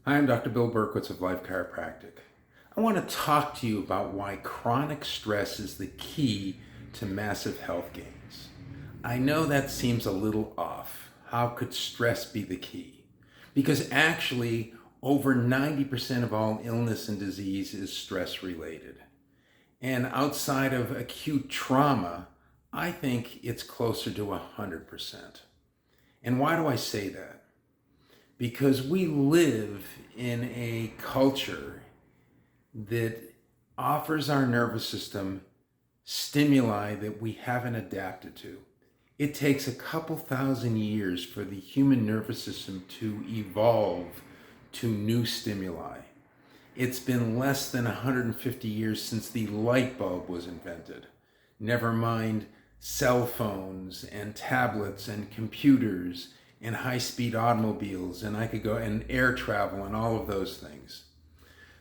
Hi, I'm Dr. Bill Berkowitz of Life Chiropractic. I want to talk to you about why chronic stress is the key to massive health gains. I know that seems a little off. How could stress be the key? Because actually, over 90% of all illness and disease is stress related. And outside of acute trauma, I think it's closer to 100%. And why do I say that? Because we live in a culture that offers our nervous system stimuli that we haven't adapted to. It takes a couple thousand years for the human nervous system to evolve to new stimuli. It's been less than 150 years since the light bulb was invented. Never mind cell phones and tablets and computers and high-speed automobiles, and I could go and air travel and all of those things.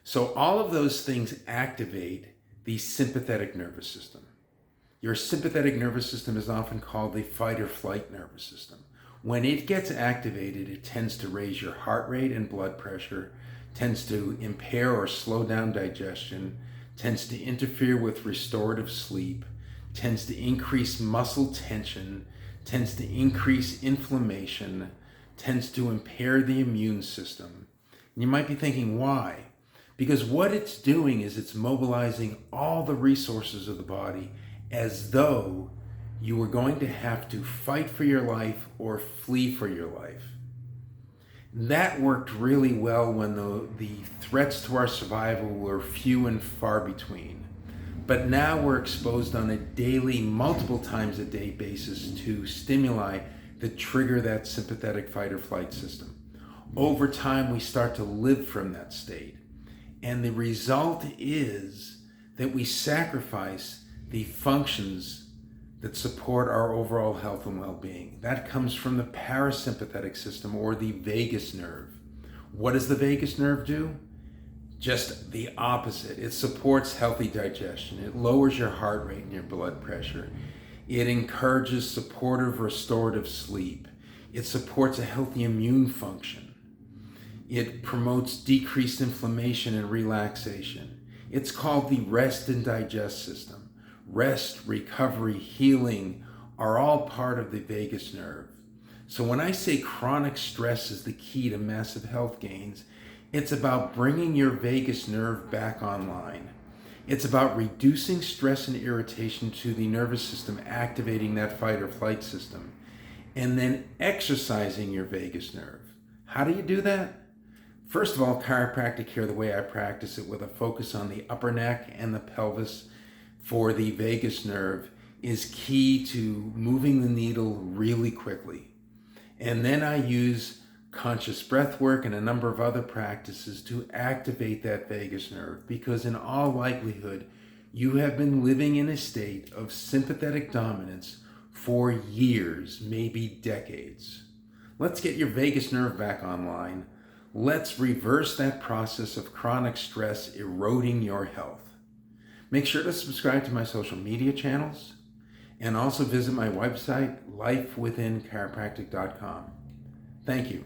So all of those things activate the sympathetic nervous system. Your sympathetic nervous system is often called the fight or flight nervous system. When it gets activated, it tends to raise your heart rate and blood pressure, tends to impair or slow down digestion, tends to interfere with restorative sleep, tends to increase muscle tension, tends to increase inflammation, tends to impair the immune system. And you might be thinking, why? Because what it's doing is it's mobilizing all the resources of the body as though you were going to have to fight for your life or flee for your life. That worked really well when the threats to our survival were few and far between. But now we're exposed on a daily, multiple times a day basis to stimuli that trigger that sympathetic fight or flight system. Over time, we start to live from that state. And the result is that we sacrifice the functions that support our overall health and well-being. That comes from the parasympathetic system or the vagus nerve. What does the vagus nerve do? Just the opposite. It supports healthy digestion. It lowers your heart rate and your blood pressure. It encourages supportive restorative sleep. It supports a healthy immune function. It promotes decreased inflammation and relaxation. It's called the rest and digest system. Rest, recovery, healing are all part of the vagus nerve. So when I say chronic stress is the key to massive health gains, it's about bringing your vagus nerve back online. It's about reducing stress and irritation to the nervous system, activating that fight or flight system, and then exercising your vagus nerve. How do you do that? First of all, chiropractic care, the way I practice it with a focus on the upper neck and the pelvis for the vagus nerve, is key to moving the needle really quickly. And then I use conscious breath work and a number of other practices to activate that vagus nerve, because in all likelihood, you have been living in a state of sympathetic dominance for years, maybe decades. Let's get your vagus nerve back online. Let's reverse that process of chronic stress eroding your health. Make sure to subscribe to my social media channels and also visit my website, lifewithinchiropractic.com. Thank you.